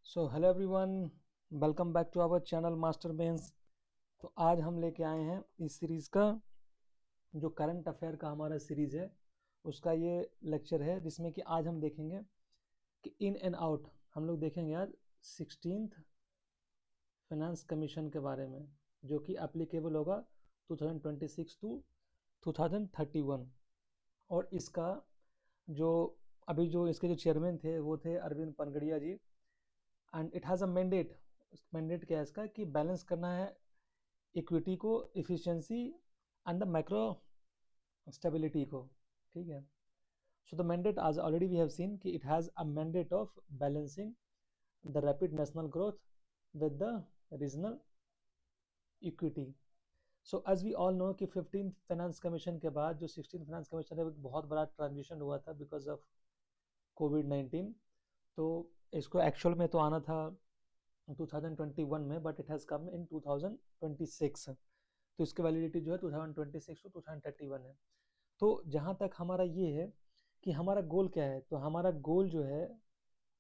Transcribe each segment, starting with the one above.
So hello everyone, welcome back to our channel master बेंस। तो आज हम लेके आए हैं इस सीरीज़ का जो करंट अफेयर का हमारा सीरीज़ है उसका ये लेक्चर है, जिसमें कि आज हम देखेंगे कि इन एंड आउट हम लोग देखेंगे आज 16th फाइनेंस कमीशन के बारे में, जो कि एप्लीकेबल होगा 2026 टू 2031। और इसका जो अभी जो इसके जो चेयरमैन थे वो थे Arvind Panagariya ji. And it has a mandate. Mandate क्या है इसका कि बैलेंस करना है इक्विटी को, efficiency and the macro stability को। ठीक है। सो द मैंडेट आज ऑलरेडी वी हैव सीन कि it has a mandate of balancing the rapid national growth with the regional equity. So as we all know कि 15th finance commission के बाद जो 16th finance commission है एक बहुत बड़ा ट्रांजिशन हुआ था बिकॉज ऑफ कोविड-19। तो इसको एक्चुअल में तो आना था 2021 में, बट इट हैज़ कम इन 2026। तो इसकी वैलिडिटी जो है 2026 टू 2031 है। तो जहाँ तक हमारा ये है कि हमारा गोल क्या है, तो हमारा गोल जो है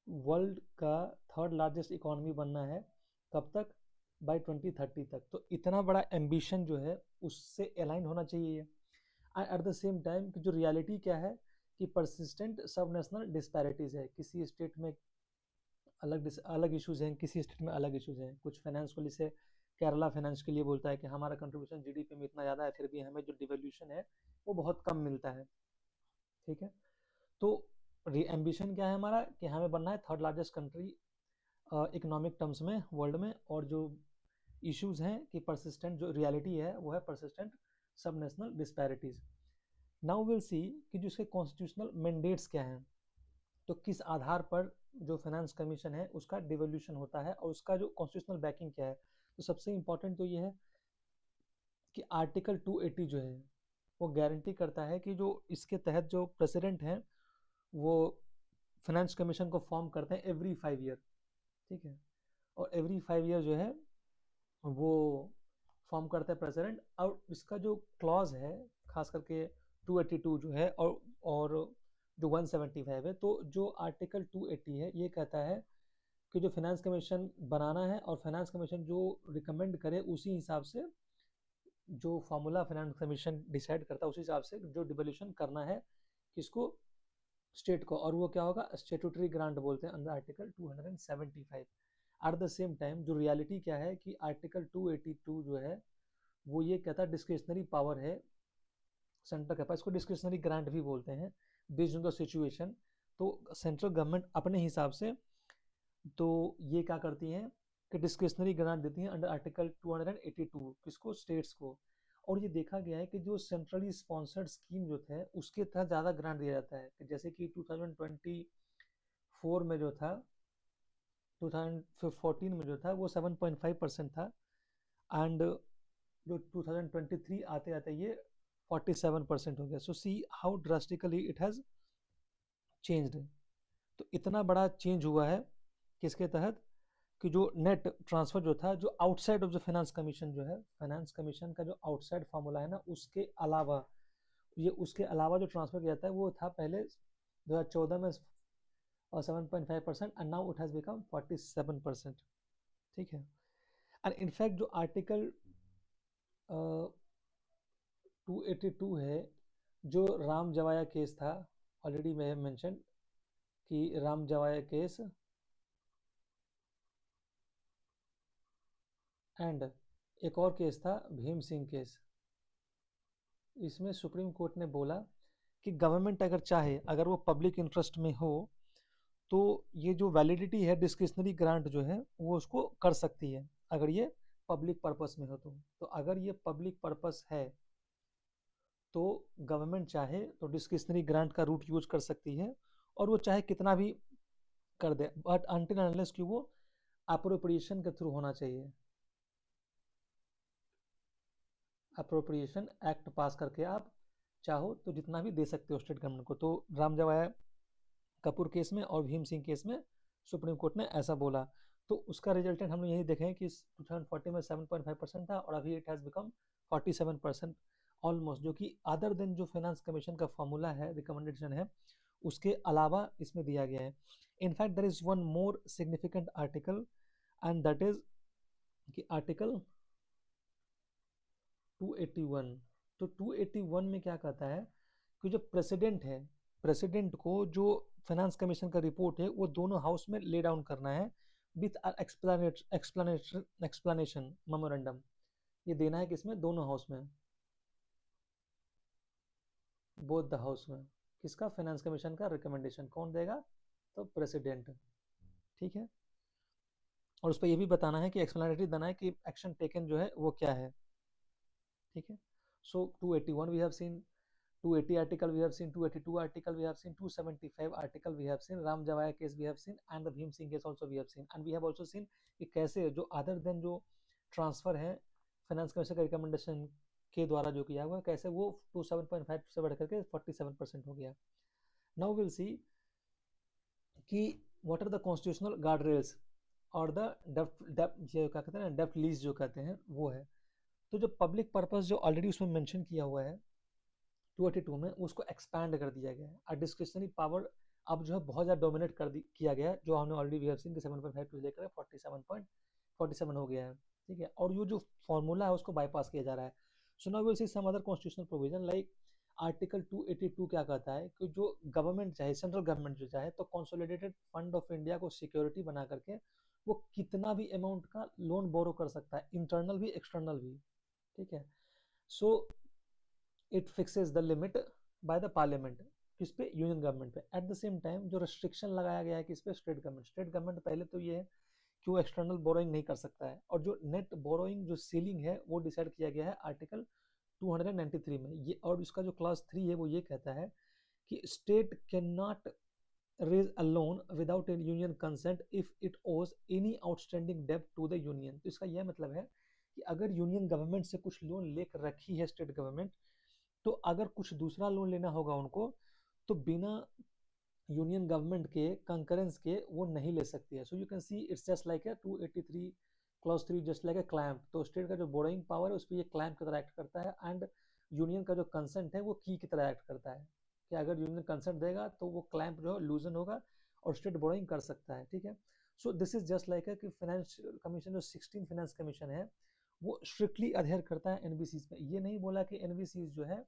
वर्ल्ड का थर्ड लार्जेस्ट इकोनॉमी बनना है। कब तक? बाय 2030 तक। तो इतना बड़ा एम्बिशन जो है उससे अलाइन होना चाहिए। एट द सेम टाइम कि जो रियलिटी क्या है कि परसिस्टेंट सब नेशनल डिस्पैरिटीज है। किसी स्टेट में अलग इश्यूज हैं, किसी स्टेट में अलग इश्यूज हैं। कुछ फाइनेंस को जैसे केरला फाइनेंस के लिए बोलता है कि हमारा कंट्रीब्यूशन जीडीपी में इतना ज़्यादा है, फिर भी हमें जो डिवोल्यूशन है वो बहुत कम मिलता है। ठीक है। तो एम्बिशन क्या है हमारा कि हमें बनना है third largest country economic terms में वर्ल्ड में। और जो इश्यूज हैं कि परसिस्टेंट जो रियलिटी है वो है परसिस्टेंट सब national disparities. Now will see कि जो इसके कॉन्स्टिट्यूशनल मैंडेट्स क्या हैं, तो किस आधार पर जो फाइनेंस कमीशन है उसका डिवोल्यूशन होता है और उसका जो कॉन्स्टिट्यूशनल बैकिंग क्या है। तो सबसे इंपॉर्टेंट तो ये है कि आर्टिकल 280 जो है वो गारंटी करता है कि जो इसके तहत जो प्रेसिडेंट हैं वो फाइनेंस कमीशन को फॉर्म करते हैं एवरी 5 ईयर। ठीक है। और एवरी 5 ईयर जो है वो फॉर्म करता है प्रेसिडेंट। और इसका जो क्लॉज है खास करके 282 जो है और जो 175 है, तो जो आर्टिकल 280 है ये कहता है कि जो फाइनेंस कमीशन बनाना है और फाइनेंस कमीशन जो रिकमेंड करे उसी हिसाब से जो फार्मूला फाइनेंस कमीशन डिसाइड करता है उसी हिसाब से जो डिवोल्यूशन करना है किसको, स्टेट को। और वो क्या होगा, स्टेटूटरी ग्रांट बोलते हैं under article 275। At the same time जो रियलिटी क्या है कि आर्टिकल 282 जो है वो ये कहता है डिस्क्रिशनरी पावर है सेंटर के पास। इसको डिस्क्रिशनरी ग्रांट भी बोलते हैं बेस्ड ऑन द सिचुएशन। तो सेंट्रल गवर्नमेंट अपने हिसाब से तो ये क्या करती हैं कि डिस्क्रिशनरी ग्रांट देती हैं अंडर आर्टिकल 282 किसको, स्टेट्स को। और ये देखा गया है कि जो सेंट्रली स्पॉन्सर्ड स्कीम जो थे उसके तहत ज़्यादा ग्रांट दिया जाता है। जैसे कि 2024 में जो था, 2014 में जो था वो 7.5% था। एंड जो 2023 आते आते ये 47% हो गया। So see how drastically it has changed. तो इतना बड़ा चेंज हुआ है किसके तहत कि जो नेट ट्रांसफर जो था जो outside of the finance commission जो है, फाइनेंस कमीशन का जो आउटसाइड फार्मूला है ना उसके अलावा, ये उसके अलावा जो ट्रांसफर किया जाता है वो था पहले 2014 में 7.5% and now it has become 47%। ठीक है। एंड इनफैक्ट जो आर्टिकल 282 है, जो राम जवाया केस था, ऑलरेडी मैं मेंशन कि राम जवाया केस एंड एक और केस था भीम सिंह केस। इसमें सुप्रीम कोर्ट ने बोला कि गवर्नमेंट अगर चाहे, अगर वो पब्लिक इंटरेस्ट में हो, तो ये जो वैलिडिटी है डिस्क्रिशनरी ग्रांट जो है वो उसको कर सकती है अगर ये पब्लिक पर्पस में हो। तो अगर ये पब्लिक पर्पस है तो गवर्नमेंट चाहे तो डिस्क्रिशनरी ग्रांट का रूट यूज कर सकती है और वो चाहे कितना भी कर दे, बट अनटिल अनलेस कि वो अप्रोप्रिएशन के थ्रू होना चाहिए। अप्रोप्रिएशन एक्ट पास करके आप चाहो तो जितना भी दे सकते हो स्टेट गवर्नमेंट को। तो राम जवाया कपूर केस में और भीम सिंह केस में सुप्रीम कोर्ट ने ऐसा बोला। तो उसका रिजल्टेंट हम लोग यही देखें कि 2040 में 7.5% था और अभी इट हैज़ बिकम 47% ऑलमोस्ट, जो कि अदर देन जो फाइनेंस कमीशन का फॉर्मूला है, रिकमेंडेशन है, उसके अलावा इसमें दिया गया है। In fact there is one more significant article and that is कि आर्टिकल 281। तो 281 में क्या कहता है कि जो प्रेसिडेंट है, प्रेसिडेंट को जो फाइनेंस कमीशन का रिपोर्ट है वो दोनों हाउस में ले डाउन करना है विथ एक्सप्लेनेशन मेमोरेंडम। ये देना है किसमें? दोनों हाउस में, बोथ द हाउस में। किसका? फाइनेंस कमीशन का रिकमेंडेशन कौन देगा? तो प्रेसिडेंट। ठीक है, और उस पर यह भी बताना है कि एक्सप्लेनेटरी देना है कि एक्शन टेकन जो है वो क्या है। ठीक है, so 281 we have seen, 280 article we have seen, 282 article we have seen, 275 article we have seen, Ram Javaya case we have seen, and the Bhim Singh case also we have seen, and we have also seen कि कैसे जो other than जो transfer है finance commission का recommendation के द्वारा जो किया हुआ, कैसे वो 27.5 से बढ़ करके 47% हो गया। नाउ विल सी कि what are the constitutional guard rails और द डेप्थ जो क्या कहते हैं ना, डेप्थ लीज जो कहते हैं वो है। तो जो पब्लिक पर्पस जो ऑलरेडी उसमें मेंशन किया हुआ है 282 में, उसको एक्सपैंड कर दिया गया है। डिस्क्रिशनरी पावर अब जो है बहुत ज़्यादा डोमिनेट किया गया है, जो हमने ऑलरेडी वी हैव सीन कि 7.5 से लेकर 47 हो गया है। ठीक है, और ये जो फॉर्मूला है उसको बाईपास किया जा रहा है। So now will see some other constitutional provision like article 282 क्या कहता है कि जो गवर्नमेंट चाहे, सेंट्रल गवर्नमेंट जो चाहे तो कंसोलिडेटेड फंड ऑफ इंडिया को सिक्योरिटी बना करके वो कितना भी अमाउंट का लोन बोरो कर सकता है, इंटरनल भी एक्सटर्नल भी। ठीक है, so it fixes the limit by the parliament, किस पे? यूनियन गवर्नमेंट पे। एट द सेम टाइम जो रेस्ट्रिक्शन लगाया गया है किस पे? State government. स्टेट गवर्नमेंट पहले तो ये है कि वो एक्सटर्नल बोरोइंग नहीं कर सकता है, और जो नेट बोरोइंग जो सीलिंग है वो डिसाइड किया गया है आर्टिकल 293 में। ये और इसका जो क्लास 3 है वो ये कहता है कि state can not raise a loan without a union consent if it owes any outstanding debt to the union। तो इसका यह मतलब है कि अगर यूनियन गवर्नमेंट से कुछ लोन लेकर रखी है स्टेट गवर्नमेंट, तो अगर कुछ दूसरा लोन लेना होगा उनको तो बिना यूनियन गवर्नमेंट के कंकरेंस के वो नहीं ले सकती है। So you can see it's just like a 283 clause 3 just like a clamp. तो स्टेट का जो बोरोइंग पावर है उस पर ये क्लैंप की तरह एक्ट करता है, एंड यूनियन का जो कंसेंट है वो की की तरह एक्ट करता है कि अगर यूनियन कंसेंट देगा तो वो क्लैंप जो है लूजन होगा और स्टेट बोरोइंग कर सकता है। ठीक है, सो दिस इज जस्ट लाइक कि फाइनेंस कमीशन जो 16 फाइनेंस कमीशन है वो स्ट्रिक्टली अधेयर करता है एनबीसीज में। ये नहीं बोला कि एनबीसीज जो है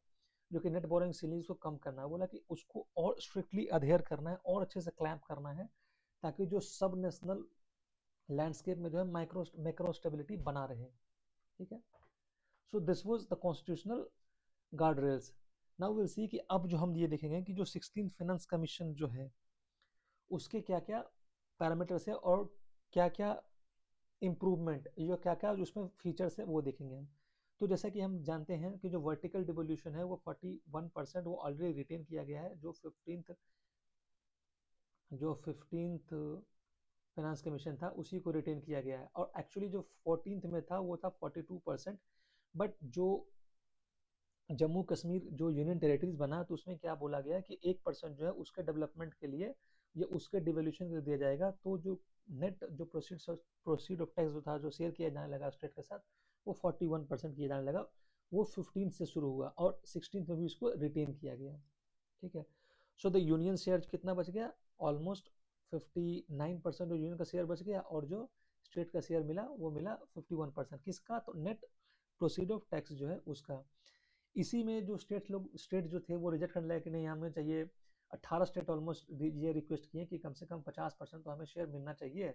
जो कि नेट बोरोइंग सीलिंग को कम करना है, बोला कि उसको और स्ट्रिक्टली अधेयर करना है और अच्छे से क्लैंप करना है, ताकि जो सब नेशनल लैंडस्केप में जो है मैक्रो स्टेबिलिटी बना रहे। ठीक है, so this was the constitutional guard rails. Now will see कि अब जो हम ये देखेंगे कि जो 16 फाइनेंस कमीशन जो है उसके क्या क्या पैरामीटर्स है और क्या क्या इम्प्रूवमेंट, जो क्या क्या उसमें फीचर्स है वो देखेंगे हम। तो जैसा कि हम जानते हैं कि जो वर्टिकल डिवोल्यूशन है वो 41% वो ऑलरेडी रिटेन किया गया है, जो 15th फाइनेंस कमीशन था उसी को रिटेन किया गया है। और एक्चुअली जो 14th में था वो था 42%, बट जो जम्मू कश्मीर जो यूनियन टेरिटरीज बना तो उसमें क्या बोला गया कि 1% जो है उसके डेवलपमेंट के लिए या उसके डिवोल्यूशन के लिए दिया जाएगा। तो जो नेट जो प्रोसीड ऑफ टैक्स जो था जो शेयर किया जाने लगा स्टेट के साथ वो 41% किया जाने लगा। वो 15 से शुरू हुआ और 16 में भी उसको रिटेन किया गया। ठीक है, सो द यूनियन शेयर कितना बच गया? ऑलमोस्ट 59% जो यूनियन का शेयर बच गया, और जो स्टेट का शेयर मिला वो मिला 51%। किसका? तो नेट प्रोसीड ऑफ टैक्स जो है उसका। इसी में जो स्टेट जो थे वो रिजेक्ट करने लगे कि नहीं हमें चाहिए। 18 स्टेट ऑलमोस्ट ये रिक्वेस्ट किए कि कम से कम 50% तो हमें शेयर मिलना चाहिए,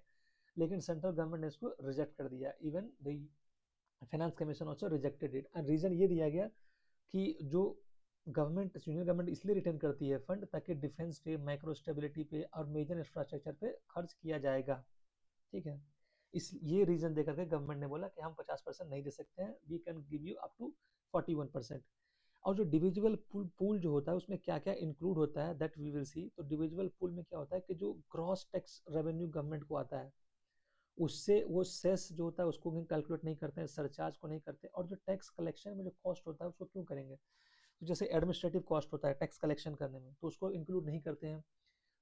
लेकिन सेंट्रल गवर्नमेंट ने इसको रिजेक्ट कर दिया। Even the finance commission also rejected it, and reason ये दिया गया कि जो गवर्नमेंट यूनियन गवर्नमेंट इसलिए रिटर्न करती है फंड ताकि डिफेंस पे, माइक्रो स्टेबिलिटी पे और मेजर इंफ्रास्ट्रक्चर पे खर्च किया जाएगा। ठीक है, इस ये रीजन देकर के गवर्नमेंट ने बोला कि हम 50% नहीं दे सकते हैं, we can give you up to 41%। और जो डिविजिबल पूल जो होता है उसमें क्या क्या इंक्लूड होता है दैट वी विल सी। तो डिविजिबल पूल में क्या होता है कि जो ग्रॉस टैक्स रेवेन्यू गवर्नमेंट को आता है उससे वो सेस जो होता है उसको भी कैलकुलेट नहीं करते हैं, सरचार्ज को नहीं करते, और जो टैक्स कलेक्शन में जो कॉस्ट होता है उसको क्यों करेंगे? तो जैसे एडमिनिस्ट्रेटिव कॉस्ट होता है टैक्स कलेक्शन करने में तो उसको इंक्लूड नहीं करते हैं,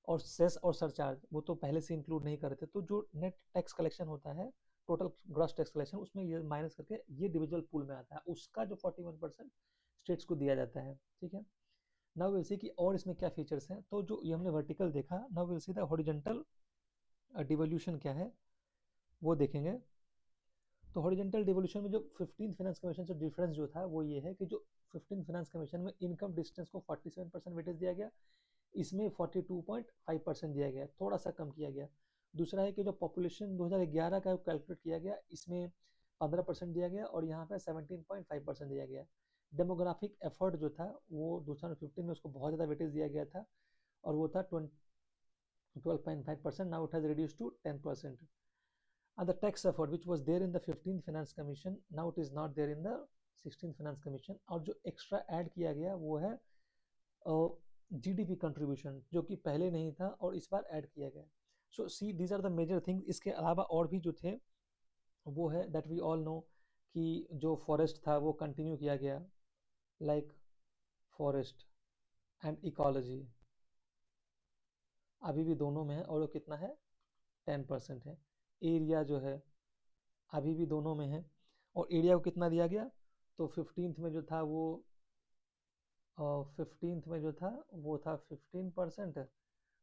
और सेस और सरचार्ज वो तो पहले से इंक्लूड नहीं करते। तो जो नेट टैक्स कलेक्शन होता है, टोटल ग्रॉस टैक्स कलेक्शन, उसमें ये माइनस करके ये डिविजुअल पूल में आता है, उसका जो 41% स्टेट्स को दिया जाता है। ठीक है, नाउ विल सी कि और इसमें क्या फीचर्स हैं। तो जो ये हमने वर्टिकल देखा, now will see the horizontal devolution क्या है वो देखेंगे। तो हॉरिजॉन्टल डिवोल्यूशन में जो 15th फाइनेंस कमीशन से डिफरेंस जो था वो ये है कि जो 15th फाइनेंस कमीशन में इनकम डिस्टेंस को 47% वेटेज दिया गया, इसमें 42.5% दिया गया, थोड़ा सा कम किया गया। दूसरा है कि जो पॉपुलेशन 2011 का कैलकुलेट किया गया, इसमें 15% दिया गया और यहाँ पे 17.5% दिया गया। डेमोग्राफिक एफर्ट जो था वो 2015 में उसको बहुत ज़्यादा वेटेज दिया गया था और वो था 12.5%, now it has reduced to 10%. And the tax effort which was there in the 15th finance commission, now it is not there in the 16th finance commission। और जो एक्स्ट्रा ऐड किया गया वो है जीडीपी कंट्रीब्यूशन, जो कि पहले नहीं था और इस बार ऐड किया गया। So see these are the major things. इसके अलावा और भी जो थे वो है दैट वी ऑल नो कि जो फॉरेस्ट था वो कंटिन्यू किया गया, लाइक फॉरेस्ट एंड इकोलॉजी अभी भी दोनों में है और वो कितना है 10% है। एरिया जो है अभी भी दोनों में है और एरिया को कितना दिया गया, तो 15th में जो था वो 15th में जो था वो था 15%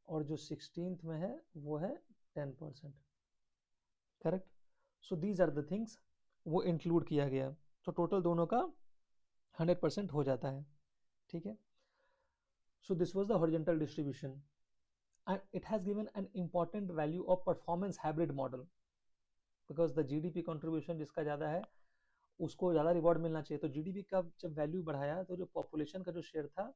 और जो 16th में है वो है 10%, correct. So these are the things वो इंक्लूड किया गया, तो टोटल दोनों का 100% हो जाता है, ठीक है। So this was the horizontal distribution and it has given an important value of performance hybrid model because the GDP contribution जिसका ज़्यादा है उसको ज़्यादा रिवॉर्ड मिलना चाहिए। तो जीडीपी का जब वैल्यू बढ़ाया तो जो पॉपुलेशन का जो शेयर था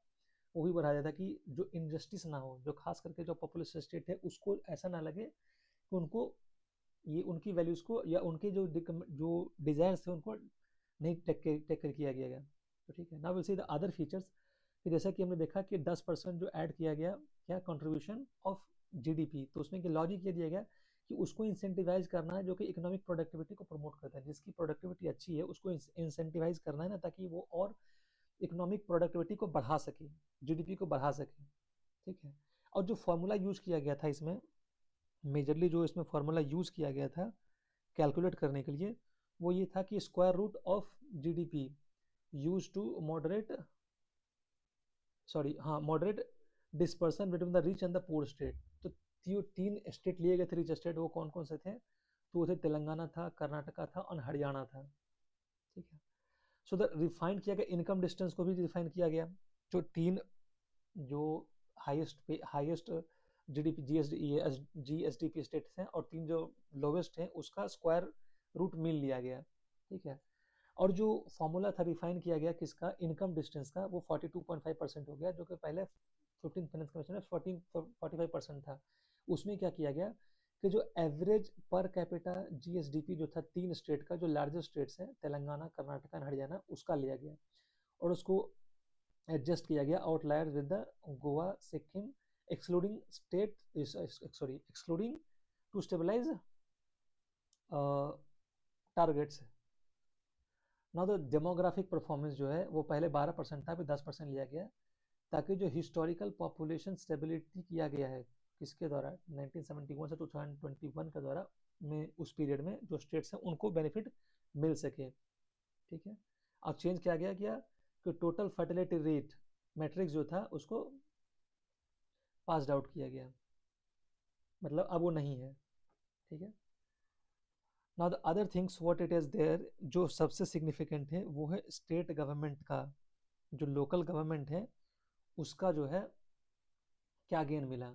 वो भी बढ़ाया था कि जो इनजस्टिस ना हो, जो खास करके जो पॉपुलेशन स्टेट है उसको ऐसा ना लगे कि उनको ये उनकी वैल्यूज को या उनके जो डिजायर्स थे उनको नहीं टेक कर किया गया। तो ठीक है, now will see the other features कि जैसा कि हमने देखा कि 10% जो ऐड किया गया क्या कंट्रीब्यूशन ऑफ जीडीपी, तो उसमें लॉजिक ये दिया गया कि उसको इंसेंटिवाइज करना है जो कि इकोनॉमिक प्रोडक्टिविटी को प्रमोट करता है। जिसकी प्रोडक्टिविटी अच्छी है उसको इंसेंटिवाइज करना है ना, ताकि वो और इकोनॉमिक प्रोडक्टिविटी को बढ़ा सके, जीडीपी को बढ़ा सके, ठीक है। और जो फॉर्मूला यूज किया गया था इसमें, मेजरली जो इसमें फॉर्मूला यूज किया गया था कैलकुलेट करने के लिए वो ये था कि square root of GDP use to moderate moderate dispersion between the rich and the poor state. तो तीन स्टेट लिए गए थे रिच स्टेट, वो कौन कौन से थे, तो वो थे तेलंगाना था, कर्नाटका था और हरियाणा था, ठीक है। सो द रिफाइन किया गया इनकम डिस्टेंस को भी रिफाइन किया गया। जो तीन जो हाईएस्ट जीडीपी जीएसडीपी स्टेट्स हैं और तीन जो लोवेस्ट हैं उसका स्क्वायर रूट मीन लिया गया, ठीक है। और जो फॉर्मूला था रिफाइन किया गया किसका, इनकम डिस्टेंस का, वो 42.5% हो गया, जो कि पहले 15 फाइनेंस कमीशन में 45% था। उसमें क्या किया गया कि जो एवरेज पर कैपिटा जीएसडीपी जो था तीन स्टेट का, जो लार्जेस्ट स्टेट्स हैं तेलंगाना, कर्नाटका एंड हरियाणा, उसका लिया गया और उसको एडजस्ट किया गया outlier with the Goa, Sikkim, excluding excluding to stabilise targets. Now the demographic performance जो है वो पहले 12% था, फिर 10% लिया गया, ताकि जो हिस्टोरिकल पॉपुलेशन स्टेबिलिटी किया गया है किसके द्वारा 1971 से 2021 के द्वारा में, उस पीरियड में जो स्टेट्स हैं उनको बेनिफिट मिल सके, ठीक है। अब चेंज किया गया कि टोटल फर्टिलिटी रेट मैट्रिक्स जो था उसको पास्ड आउट किया गया, मतलब अब वो नहीं है, ठीक है। Now the other things what it is there, जो सबसे सिग्निफिकेंट है वो है स्टेट गवर्नमेंट का, जो लोकल गवर्नमेंट है उसका जो है क्या गेन मिला।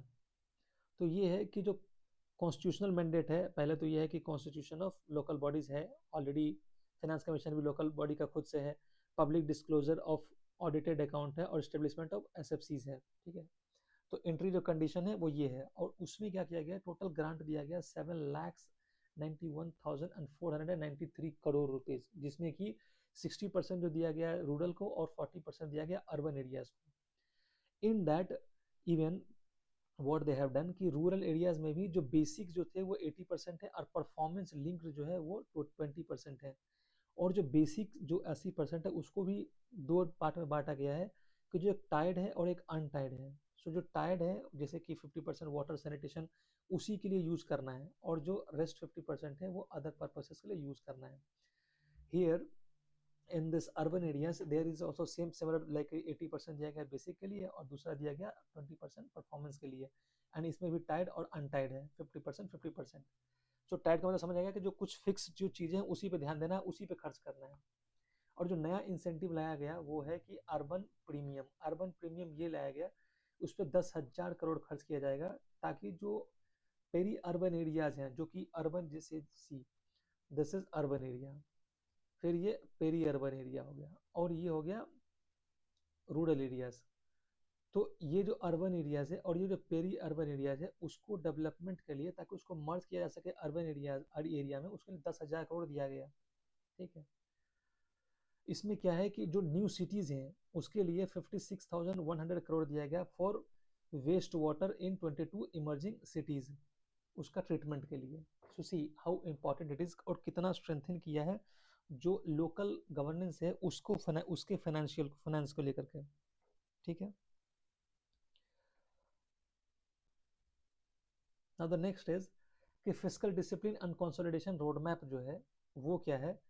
तो ये है कि जो कॉन्स्टिट्यूशनल मैंडेट है, पहले तो ये है कि कॉन्स्टिट्यूशन ऑफ लोकल बॉडीज है, ऑलरेडी फाइनेंस कमीशन भी लोकल बॉडी का खुद से है, public disclosure of audited account है और स्टेब्लिशमेंट ऑफ एसएफसीज है, ठीक है। तो एंट्री जो कंडीशन है वो ये है और उसमें क्या किया गया, टोटल ग्रांट दिया गया 7,91,493 करोड़ रुपीज, जिसमें कि 60% जो दिया गया रूरल को और 40% दिया गया अर्बन एरियाज को। In that even what they have done कि रूरल एरियाज में भी जो बेसिक जो थे वो 80% है और परफॉर्मेंस लिंक्ड जो है वो 20% है, और जो बेसिक जो 80% है उसको भी दो पार्ट में बांटा गया है कि जो एक टाइड है और एक अनटाइड है। सो जो टाइड है जैसे कि 50% वाटर सैनिटेशन उसी के लिए यूज करना है और जो रेस्ट 50% है वो अदर पर्पसेस के लिए यूज करना है। Here in this urban areas there is also same similar like 80% दिया गया बेसिक के लिए और दूसरा दिया गया 20% परफॉर्मेंस के लिए, एंड इसमें भी टाइड और अनटाइड है 50% 50%। सो टाइड का मतलब समझ आएगा कि जो कुछ फिक्स जो चीज़ें हैं उसी पे ध्यान देना है, उसी पे खर्च करना है। और जो नया इंसेंटिव लाया गया वो है कि अर्बन प्रीमियम, अर्बन प्रीमियम ये लाया गया, उस पर 10,000 करोड़ खर्च किया जाएगा ताकि जो पेरी अर्बन एरियाज हैं जो कि अर्बन जैसे see this is urban area, फिर ये पेरी अर्बन एरिया हो गया और ये हो गया रूरल एरियाज। तो ये जो अर्बन एरियाज है और ये जो पेरी अर्बन एरियाज है उसको डेवलपमेंट के लिए ताकि उसको मर्ज किया जा सके अर्बन एरिया में, उसके लिए 10,000 करोड़ दिया गया। ठीक है, इसमें क्या है कि जो न्यू सिटीज हैं उसके लिए 56,100 करोड़ दिया गया for waste water in 22 emerging cities, उसका ट्रीटमेंट के लिए। So see how important it is और कितना स्ट्रेंथन किया है जो लोकल गवर्नेंस है उसको उसके फाइनेंस को लेकर के। ठीक है, नाउ द नेक्स्ट इज कि fiscal discipline and consolidation road map जो है वो क्या है।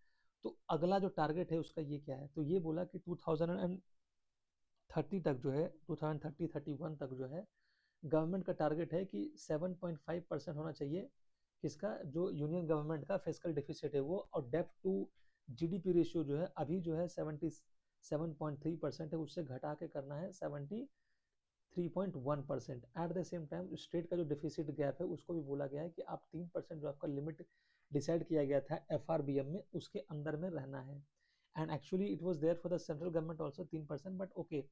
तो अगला जो टारगेट है उसका ये क्या है, तो ये बोला कि 2030 तक जो है 2030-31 तक जो है गवर्नमेंट का टारगेट है कि 7.5% होना चाहिए किसका, जो यूनियन गवर्नमेंट का फिस्कल डिफिसिट है वो, और डेब्ट टू जीडीपी रेशियो जो है अभी जो है 77.3% है, उससे घटा के करना है 73.1%। At the same time state का जो डिफिसिट गैप है उसको भी बोला गया है कि आप 3% जो आपका लिमिट डिसाइड किया गया था FRBM में उसके अंदर में रहना है, and actually it was there for the central government also 3%, but okay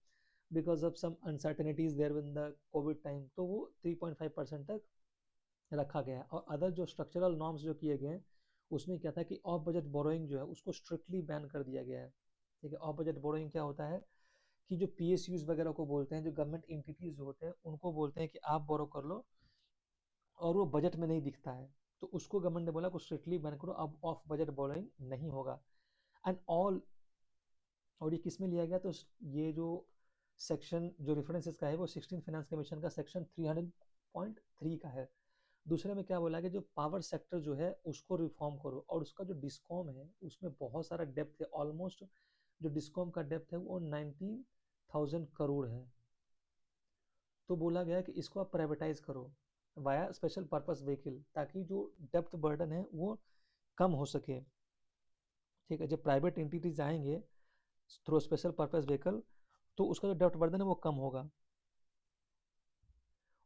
because of some uncertainties there in the COVID time तो वो 3.5% तक रखा गया है। और अदर जो स्ट्रक्चरल नॉर्म्स जो किए गए हैं उसमें क्या था कि ऑफ बजट बोरोइंग जो है उसको स्ट्रिक्टली बैन कर दिया गया है। ठीक है, ऑफ बजट बोरोइंग क्या होता है कि जो PSUs वगैरह को बोलते हैं, जो गवर्नमेंट एंटिटीज जो होते हैं उनको बोलते हैं कि आप बोरो कर लो और वो बजट में नहीं दिखता है, तो उसको गवर्नमेंट ने बोला को स्ट्रिक्टली बैन करो, अब ऑफ बजट बोरोइंग नहीं होगा। एंड ऑल, और ये किस में लिया गया, तो ये जो सेक्शन जो रेफरेंस इसका है वो 16 फाइनेंस कमीशन का सेक्शन 300.3 का है। दूसरे में क्या बोला कि जो पावर सेक्टर जो है उसको रिफॉर्म करो, और उसका जो डिस्कॉम है उसमें बहुत सारा डेप्थ है, ऑलमोस्ट जो डिस्कॉम का डेप्थ है वो 19,000 करोड़ है। तो बोला गया कि इसको आप प्राइवेटाइज करो वाया स्पेशल पर्पस व्हीकल ताकि जो डेप्थ बर्डन है वो कम हो सके। ठीक है, जब प्राइवेट एंटिटीज आएंगे थ्रू स्पेशल पर्पस व्हीकल तो उसका जो डेप्थ बर्डन है वो कम होगा,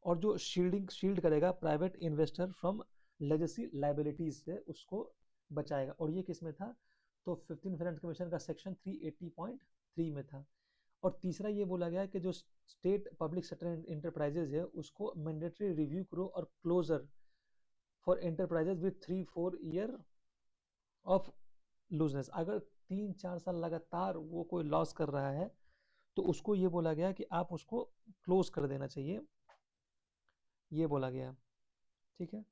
और जो शील्ड करेगा private investor from legacy liabilities से उसको बचाएगा। और ये किस में था, तो 15 फाइनेंस कमीशन का सेक्शन 380.3 में था। और तीसरा ये बोला गया कि जो स्टेट पब्लिक सेक्टर इंटरप्राइजेज है उसको मैंडेटरी रिव्यू करो और closure for enterprises with 3-4 year of looseness, अगर 3-4 साल लगातार वो कोई लॉस कर रहा है तो उसको ये बोला गया कि आप उसको क्लोज कर देना चाहिए, ये बोला गया। ठीक है,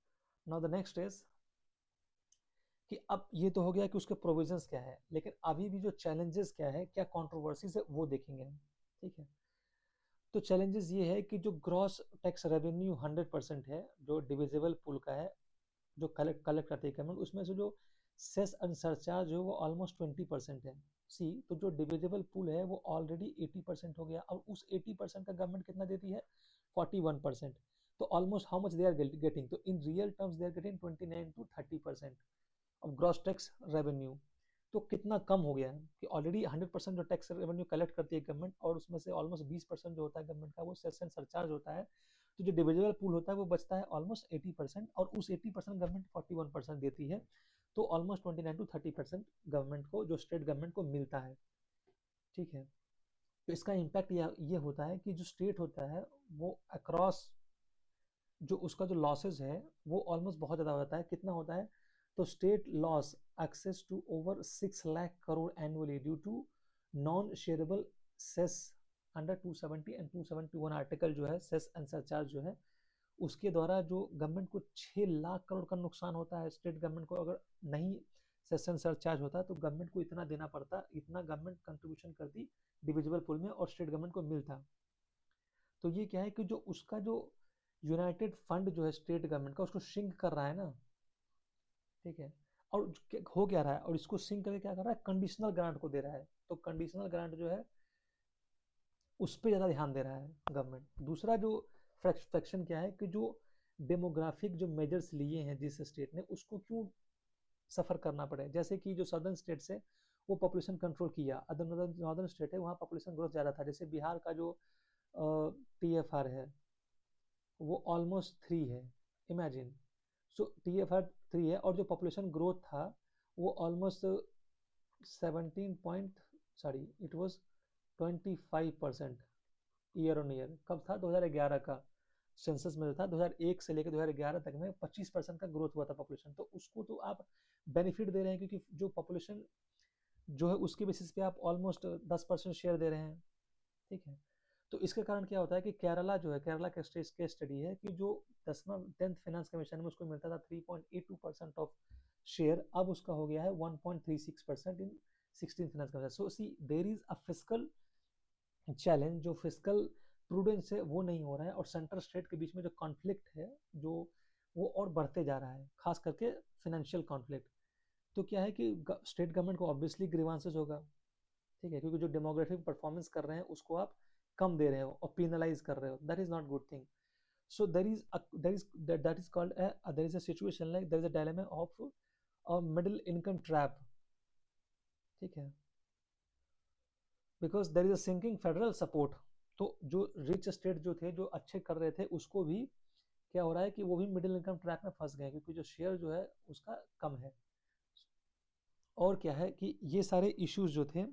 नाउ द नेक्स्ट इज कि अब ये तो हो गया कि उसके प्रोविजंस क्या है, लेकिन अभी भी जो चैलेंजेस क्या है, क्या कंट्रोवर्सीज है वो देखेंगे हम। ठीक है, तो चैलेंजेस ये है कि जो ग्रॉस टैक्स रेवेन्यू 100% है जो डिविजिबल पूल का है जो कलेक्ट करते हैं गवर्नमेंट, उसमें से जो सेस एंड सरचार्ज है वो ऑलमोस्ट 20% है। सी तो जो डिविजिबल पूल है वो ऑलरेडी 80% हो गया, और उस 80% का गवर्नमेंट कितना देती है 41%। तो almost how much they are getting, तो in real terms they are getting 29-30% of gross tax revenue. तो कितना कम हो गया है कि ऑलरेडी 100% जो टैक्स रेवेन्यू कलेक्ट करती है गवर्नमेंट, और उसमें से ऑलमोस्ट 20% जो होता है गवर्नमेंट का वो सेस एंड सरचार्ज होता है, तो जो डिविजिबल पूल होता है वो बचता है ऑलमोस्ट 80%, और उस 80% गवर्नमेंट 41% देती है, तो ऑलमोस्ट 29-30% गवर्नमेंट को जो स्टेट गवर्नमेंट को मिलता है। ठीक है, तो इसका इम्पैक्ट ये होता है कि जो स्टेट होता है वो अक्रॉस जो उसका जो लॉसेज है वो ऑलमोस्ट बहुत ज़्यादा होता है, कितना होता है, तो state loss excess to over 6 lakh crore annually due to non shareable cess under 270 and 271 article जो है सेस एंड सरचार्ज जो है उसके द्वारा जो गवर्नमेंट को 6 लाख करोड़ का नुकसान होता है स्टेट गवर्नमेंट को, अगर नहीं सेस एंड सरचार्ज होता तो गवर्नमेंट को इतना देना पड़ता, इतना गवर्नमेंट कंट्रीब्यूशन करती डिविजिबल पूल में और स्टेट गवर्नमेंट को मिलता। तो ये क्या है कि जो उसका जो यूनाइटेड फंड जो है स्टेट गवर्नमेंट का उसको श्रिंक कर रहा है ना। ठीक है, और हो क्या रहा है, और इसको सिंक करके क्या कर रहा है, कंडीशनल ग्रांट को दे रहा है। तो कंडीशनल ग्रांट जो है उस पर ज़्यादा ध्यान दे रहा है गवर्नमेंट। दूसरा जो फ्रैक्शन क्या है कि जो डेमोग्राफिक जो मेजर्स लिए हैं जिस स्टेट ने, उसको क्यों सफ़र करना पड़े। जैसे कि जो सदर्न स्टेट्स है वो पॉपुलेशन कंट्रोल किया, अदर नॉर्दर्न स्टेट है वहाँ पॉपुलेशन ग्रोथ ज़्यादा था। जैसे बिहार का जो TFR है वो ऑलमोस्ट 3 है, इमेजिन। सो TFR 3 है और जो पॉपुलेशन ग्रोथ था वो almost 17 point sorry it was 25% year on year. कब था, 2011 का सेंसस में था। 2001 से लेकर 2011 तक में 25% का ग्रोथ हुआ था पॉपुलेशन। तो उसको तो आप बेनिफिट दे रहे हैं क्योंकि जो पॉपुलेशन जो है उसके बेसिस पे आप ऑलमोस्ट 10% शेयर दे रहे हैं, ठीक है। तो इसके कारण क्या होता है कि केरला जो है, केरला का केस स्टडी है कि जो 10वां 10th फाइनेंस कमीशन में उसको मिलता था 3.82% ऑफ शेयर, अब उसका हो गया है 1.36% in 16th finance commission. So see there is a fiscal challenge, जो फिस्कल प्रूडेंस है वो नहीं हो रहा है, और सेंट्रल स्टेट के बीच में जो कॉन्फ्लिक्ट है जो वो और बढ़ते जा रहा है, खास करके फाइनेंशियल कॉन्फ्लिक्ट। तो क्या है कि स्टेट गवर्नमेंट को ऑब्वियसली ग्रीवांसेस होगा, ठीक है, क्योंकि जो डेमोग्राफिक परफॉर्मेंस कर रहे हैं उसको आप कम दे रहे हो और पेनलाइज कर रहे हो, that is not good thing. So that is called there is a situation like there is a dilemma of a middle income trap, ठीक है, because there is a sinking federal support. तो जो rich state जो थे जो अच्छे कर रहे थे उसको भी क्या हो रहा है कि वो भी मिडिल इनकम ट्रैप में फंस गए क्योंकि जो शेयर जो है उसका कम है। और क्या है कि ये सारे इश्यूज जो थे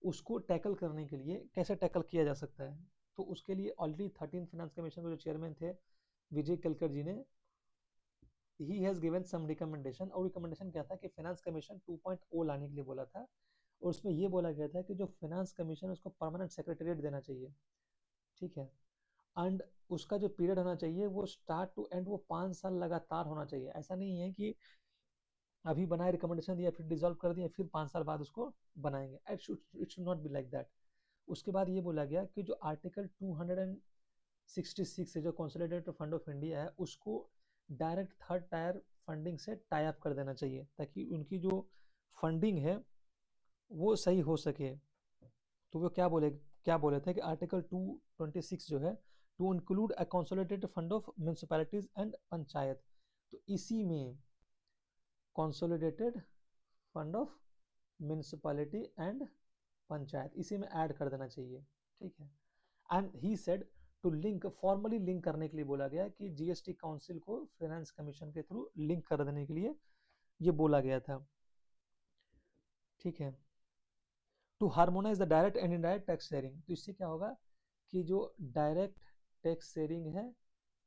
उसको टैकल करने के लिए कैसे टैकल किया जा सकता है, तो उसके लिए ऑलरेडी 13 फाइनेंस कमीशन के जो चेयरमैन थे विजय कलकर जी ने, he has given some recommendation. और रिकमेंडेशन क्या था कि फाइनेंस कमीशन 2.0 लाने के लिए बोला था, और उसमें ये बोला गया था कि जो फाइनेंस कमीशन उसको परमानेंट सेक्रेटरीट देना चाहिए, ठीक है। एंड उसका जो पीरियड होना चाहिए वो स्टार्ट टू एंड वो 5 साल लगातार होना चाहिए। ऐसा नहीं है कि अभी बनाए रिकमेंडेशन दिया फिर डिसॉल्व कर दिया फिर 5 साल बाद उसको बनाएंगे, it should not be like that. उसके बाद ये बोला गया कि जो आर्टिकल 266 है जो कंसोलिडेटेड फंड ऑफ इंडिया है उसको डायरेक्ट थर्ड टायर फंडिंग से टाई अप कर देना चाहिए ताकि उनकी जो फंडिंग है वो सही हो सके। तो वो क्या बोले थे कि आर्टिकल 226 जो है to include a consolidated fund of municipalities and panchayat, तो इसी में consolidated fund of municipality and panchayat इसी में ऐड कर देना चाहिए, ठीक है। And he said to link, formally link करने के लिए बोला गया कि जीएसटी काउंसिल को फाइनेंस कमीशन के थ्रू लिंक कर देने के लिए ये बोला गया था, ठीक है। To harmonise the direct and indirect tax sharing, तो इससे क्या होगा कि जो डायरेक्ट टैक्स शेयरिंग है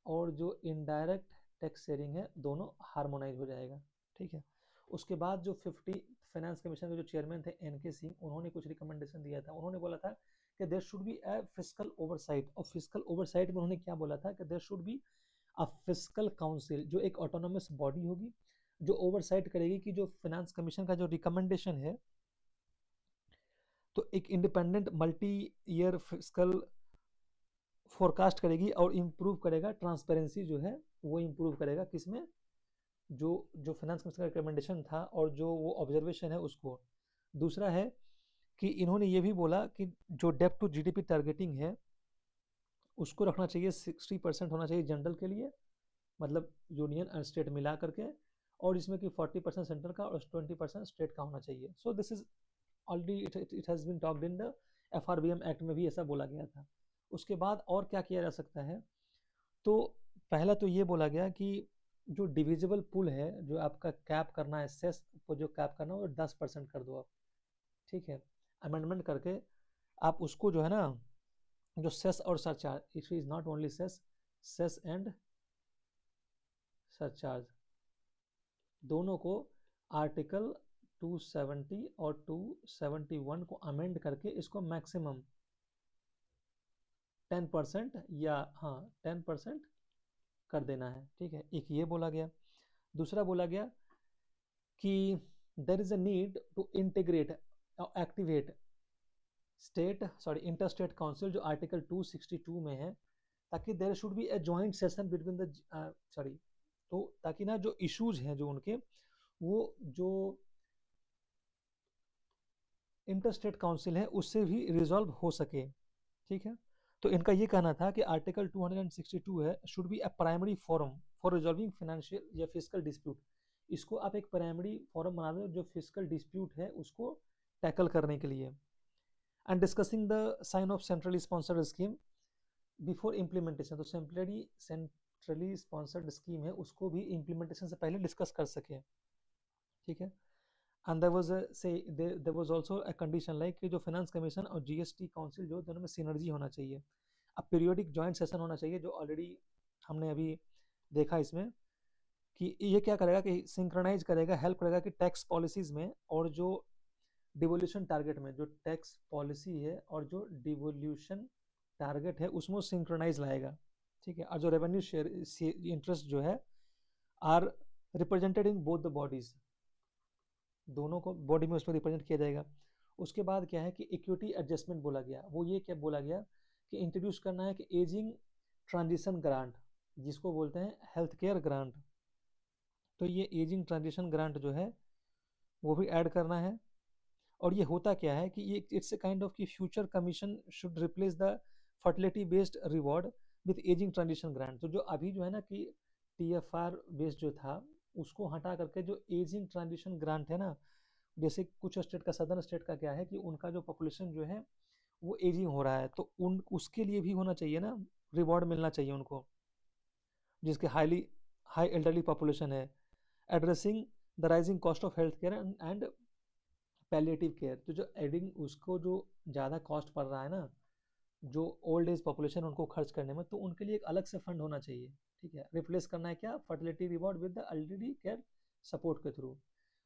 और जो इनडायरेक्ट टैक्स शेयरिंग है दोनों हार्मोनाइज हो जाएगा, ठीक है। उसके बाद जो 50 फाइनेंस कमीशन के जो चेयरमैन थे एनके सिंह, उन्होंने कुछ रिकमेंडेशन दिया था। उन्होंने बोला था कि there should be a fiscal oversight, और फिस्कल ओवरसाइट में उन्होंने क्या बोला था कि there should be a fiscal council, जो एक ऑटोनोमस बॉडी होगी जो ओवरसाइट करेगी कि जो फाइनेंस कमीशन का जो रिकमेंडेशन है तो एक independent multi year fiscal forecast करेगी और इम्प्रूव करेगा ट्रांसपेरेंसी जो है वो इम्प्रूव करेगा किसमें, जो जो फाइनेंस कमीशन का रिकमेंडेशन था और जो वो ऑब्जर्वेशन है उसको। दूसरा है कि इन्होंने ये भी बोला कि जो डेप्ट टू जीडीपी टारगेटिंग है उसको रखना चाहिए 60% होना चाहिए जनरल के लिए, मतलब यूनियन एंड स्टेट मिला करके, और इसमें कि 40% सेंट्रल का और 20% स्टेट का होना चाहिए। So this is already it has been talked in the FRBM act में भी ऐसा बोला गया था। उसके बाद और क्या किया जा सकता है, तो पहला तो ये बोला गया कि जो डिविजिबल पुल है जो आपका कैप करना है सेस को जो कैप करना है वो 10% कर दो आप, ठीक है। अमेंडमेंट करके आप उसको जो है ना जो सेस और surcharge, it is not only cess, cess and surcharge दोनों को आर्टिकल 270 और 271 को अमेंड करके इसको मैक्सिमम 10% या हाँ 10% कर देना है, ठीक है। एक ये बोला गया। दूसरा बोला गया कि there is a need to integrate activate interstate council जो आर्टिकल 262 में है, ताकि there should be a joint session between the तो ताकि ना जो इश्यूज हैं जो उनके वो जो इंटरस्टेट काउंसिल है उससे भी रिजॉल्व हो सके। ठीक है, तो इनका ये कहना था कि आर्टिकल 262 है should be a primary forum for resolving financial या फिजिकल डिस्प्यूट। इसको आप एक प्राइमरी फोरम बना दो जो फिजिकल डिस्प्यूट है उसको टैकल करने के लिए। And discussing the sign off centrally sponsored scheme before implementation, तो सेंट्रली स्पॉन्सर्ड स्कीम है उसको भी इम्प्लीमेंटेशन से पहले डिस्कस कर सके। ठीक है, and there was also a condition like कि जो फाइनेंस कमीशन और जीएसटी काउंसिल जो दोनों में सिनर्जी होना चाहिए। अब पीरियोडिक जॉइंट सेशन होना चाहिए, जो ऑलरेडी हमने अभी देखा इसमें कि ये क्या करेगा कि सिंक्रोनाइज करेगा, हेल्प करेगा कि टैक्स पॉलिसीज में और जो डिवोल्यूशन टारगेट में, जो टैक्स पॉलिसी है और जो डिवोल्यूशन टारगेट है उसमें सिंक्रोनाइज लाएगा। ठीक है, और जो रेवेन्यू शेयर इंटरेस्ट जो है are represented in both the bodies, दोनों को बॉडी में उसमें रिप्रेजेंट किया जाएगा। उसके बाद क्या है कि इक्विटी एडजस्टमेंट बोला गया, वो ये क्या बोला गया कि इंट्रोड्यूस करना है कि एजिंग ट्रांजिशन ग्रांट, जिसको बोलते हैं हेल्थ केयर ग्रांट, तो ये एजिंग ट्रांजिशन ग्रांट जो है वो भी ऐड करना है। और ये होता क्या है कि ये इट्स ए काइंड ऑफ कि future commission should replace the fertility based reward with ageing transition grant. तो जो अभी जो है ना कि टीएफआर बेस्ड जो था उसको हटा करके जो एजिंग ट्रांजिशन ग्रांट है ना, जैसे कुछ स्टेट का, सदर्न स्टेट का क्या है कि उनका जो पॉपुलेशन जो है वो एजिंग हो रहा है, तो उन उसके लिए भी होना चाहिए ना, रिवॉर्ड मिलना चाहिए उनको, जिसके हाई एल्डरली पॉपुलेशन है। Addressing the rising cost of health care and palliative care, तो जो एडिंग उसको जो ज़्यादा कॉस्ट पड़ रहा है ना, जो ओल्ड एज पॉपुलेशन उनको खर्च करने में, तो उनके लिए एक अलग से फंड होना चाहिए। ठीक है, रिप्लेस करना है क्या, fertility reward with the elderly care support के थ्रू।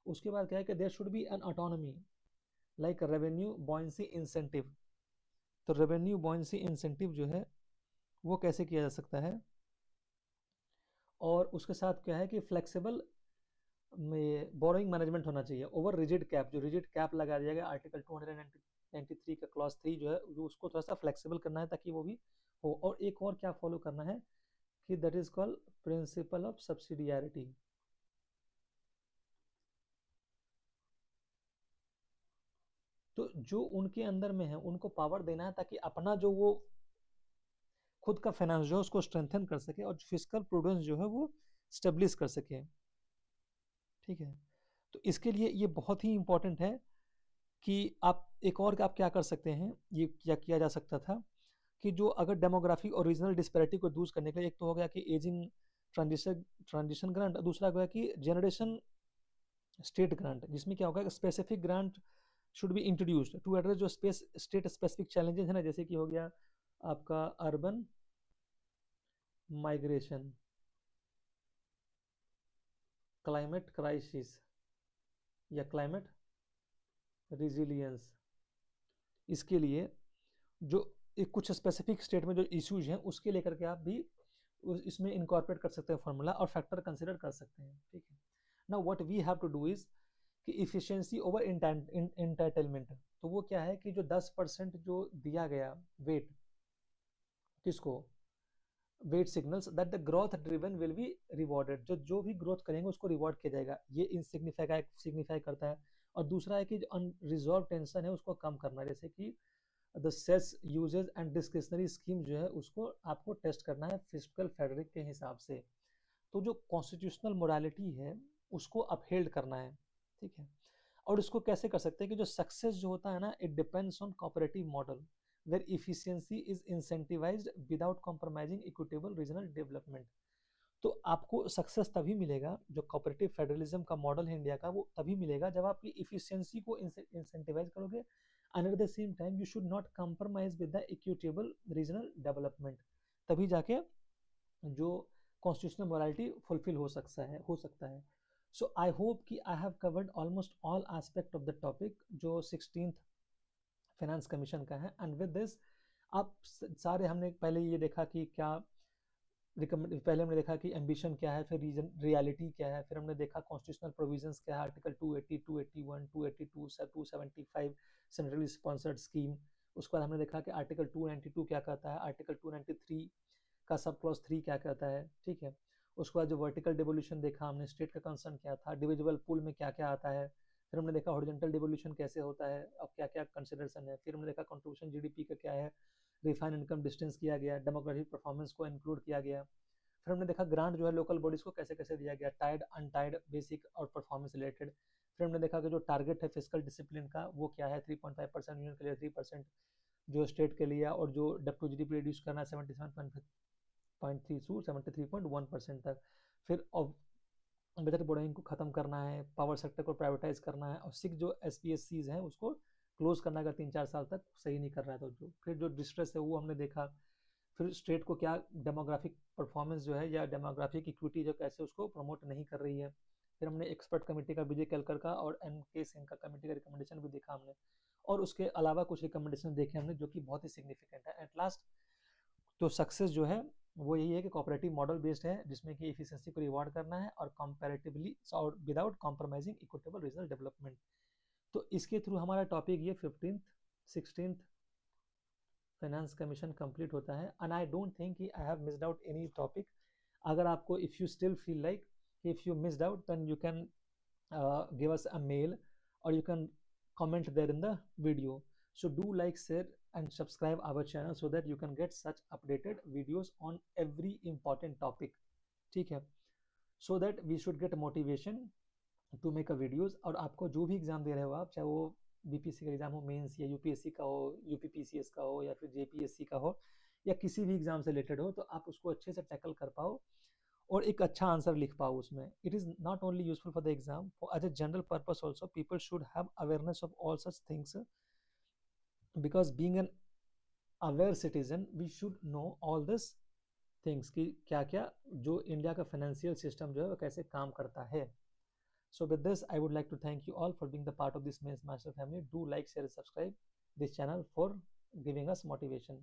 उसके बाद क्या है कि there should be an autonomy like revenue buoyancy incentive. तो रेवेन्यू बॉयंसी इंसेंटिव जो है वो कैसे किया जा सकता है, और उसके साथ क्या है कि फ्लेक्सिबल में बोरोइंग मैनेजमेंट होना चाहिए। ओवर रिजिड कैप, जो रिजिड कैप लगा दिया गया आर्टिकल 293 का क्लॉज 3 जो है, जो उसको थोड़ा सा फ्लेक्सिबल करना है ताकि वो भी हो। और एक और क्या फॉलो करना है कि that is called principle of subsidiarity. तो जो उनके अंदर में है उनको पावर देना है ताकि अपना जो वो खुद का फाइनेंस जो है उसको स्ट्रेंथन कर सके और फिजिकल प्रूडेंस जो है वो स्टेब्लिश कर सके। ठीक है, तो इसके लिए ये बहुत ही इंपॉर्टेंट है कि आप एक और आप क्या कर सकते हैं, ये क्या किया जा सकता था कि जो अगर डेमोग्राफिक और रीजनल डिस्पैरिटी को दूर करने के लिए, एक तो हो गया कि एजिंग ट्रांजिशन ग्रांट, दूसरा हो गया कि जनरेशन स्टेट ग्रांट, जिसमें क्या होगा specific grant should be introduced to address जो स्टेट स्पेसिफिक चैलेंजेस है ना, जैसे कि हो गया आपका अर्बन माइग्रेशन, क्लाइमेट क्राइसिस या क्लाइमेट रिजिलियंस। इसके लिए जो एक कुछ स्पेसिफिक स्टेट में जो इश्यूज हैं उसके लेकर के आप भी इसमें इनकॉर्पोरेट कर सकते हैं फॉर्मूला और फैक्टर कंसिडर कर सकते हैं। ठीक है, now what we have to do is कि इफिशिएंसी ओवर इंटाइटलमेंट। तो वो क्या है कि जो 10% जो दिया गया वेट, किसको, weight signals that the growth driven will be rewarded, जो जो भी ग्रोथ करेंगे उसको रिवॉर्ड किया जाएगा, ये सिग्निफाई करता है। और दूसरा है कि जो अनरिजॉल्व टेंशन है उसको कम करना, जैसे कि the cess usages and discretionary scheme जो है उसको आपको टेस्ट करना है फिस्कल फेडरिक के हिसाब से। तो जो कॉन्स्टिट्यूशनल मोरालिटी है उसको अपहेल्ड करना है। ठीक है, और इसको कैसे कर सकते हैं कि जो सक्सेस जो होता है ना, it depends on cooperative model where efficiency is incentivised without compromising equitable regional development. तो आपको सक्सेस तभी मिलेगा, जो कोऑपरेटिव फेडरलिज्म का मॉडल है इंडिया का, वो तभी मिलेगा जब आपकी इफिशिएंसी को इंसेंटिवाइज करोगे, and at the same time you should not compromise with the equitable regional development. तभी जाके जो कॉन्स्टिट्यूशनल मोरालिटी फुलफिल हो सकता है। सो आई होप कि I have covered almost all aspect of the topic जो 16th फाइनेंस कमीशन का है। एंड विद दिस आप सारे हमने पहले ये देखा कि क्या पहले हमने देखा कि एम्बिशन क्या है, फिर रीजन रियलिटी क्या है, फिर हमने देखा कॉन्स्टिट्यूशनल प्रोविजंस क्या है, आर्टिकल 280, 281, 282, 275 सेंट्रली स्पॉन्सर्ड स्कीम। उसके बाद हमने देखा कि आर्टिकल 292 क्या कहता है, आर्टिकल 293 का सब क्लॉज 3 क्या कहता है। ठीक है, उसके बाद जो वर्टिकल डिवोल्यूशन देखा हमने, स्टेट का कंसर्न क्या था, डिविजिबल पूल में क्या क्या आता है, फिर हमने देखा हॉरिजॉन्टल डिवोल्यूशन कैसे होता है और क्या क्या कंसिडरेशन है, फिर हमने देखा कंट्रीब्यूशन जीडीपी का क्या है, रिफाइन इनकम डिस्टेंस किया गया, डेमोग्राफिक परफॉर्मेंस को इंक्लूड किया गया, फिर हमने देखा ग्रांट जो है लोकल बॉडीज को कैसे कैसे दिया गया, टाइड अनटाइड बेसिक और परफॉर्मेंस रिलेटेड। फिर हमने देखा कि जो टारगेट है फिजिकल डिसिप्लिन का वो क्या है, 3.5% यूनियन के लिए, 3% जो स्टेट के लिए, और जो डेब्ट टू जीडीपी रिड्यूस करना है 77.3 टू 73.1% तक। फिर बजट बोर्डिंग को खत्म करना है, पावर सेक्टर को प्राइवेटाइज करना है, और सिक्स जो एसपीएससीज हैं उसको क्लोज करना है अगर 3-4 साल तक सही नहीं कर रहा है तो। जो फिर जो डिस्ट्रेस है वो हमने देखा। फिर स्टेट को क्या डेमोग्राफिक परफॉर्मेंस जो है या डेमोग्राफिक इक्विटी जो कैसे उसको प्रमोट नहीं कर रही है। फिर हमने एक्सपर्ट कमेटी का, विजय केलकर का और एन के सिंह का कमेटी का रिकमेंडेशन भी देखा हमने, और उसके अलावा कुछ रिकमेंडेशन देखे हमने जो कि बहुत ही सिग्निफिकेंट है। एट लास्ट तो सक्सेस जो है वो यही है कि कोऑपरेटिव मॉडल बेस्ड है, जिसमें कि एफिशिएंसी को रिवॉर्ड करना है और कंपैरेटिवली और without compromising equitable regional development. तो इसके थ्रू हमारा टॉपिक ये 15th 16th finance commission complete होता है। एंड आई डोंट थिंक कि I have missed out any topic. अगर आपको if you still feel like if you missed out then you can give us a mail or you can comment there in the video. So do like, share and subscribe our channel so that you can get such updated videos on every important topic. ठीक है, so that we should get motivation to make a videos। और आपको जो भी exam दे रहे हो आप, चाहे वो बीपीएससी का एग्जाम हो, मेंस या यूपीएससी का हो, यूपीपीसीएस का हो या फिर जेपीएससी का हो, या किसी भी एग्जाम से रिलेटेड हो, तो आप उसको अच्छे से टैकल कर पाओ और एक अच्छा आंसर लिख पाओ उसमें। It is not only useful for the exam, for as a general purpose also people should have awareness of all such things, because being an aware citizen we should know all this things कि क्या क्या जो India का financial system जो है वो कैसे काम करता है। So with this, I would like to thank you all for being the part of this Master family. Do like, share, and subscribe this channel for giving us motivation.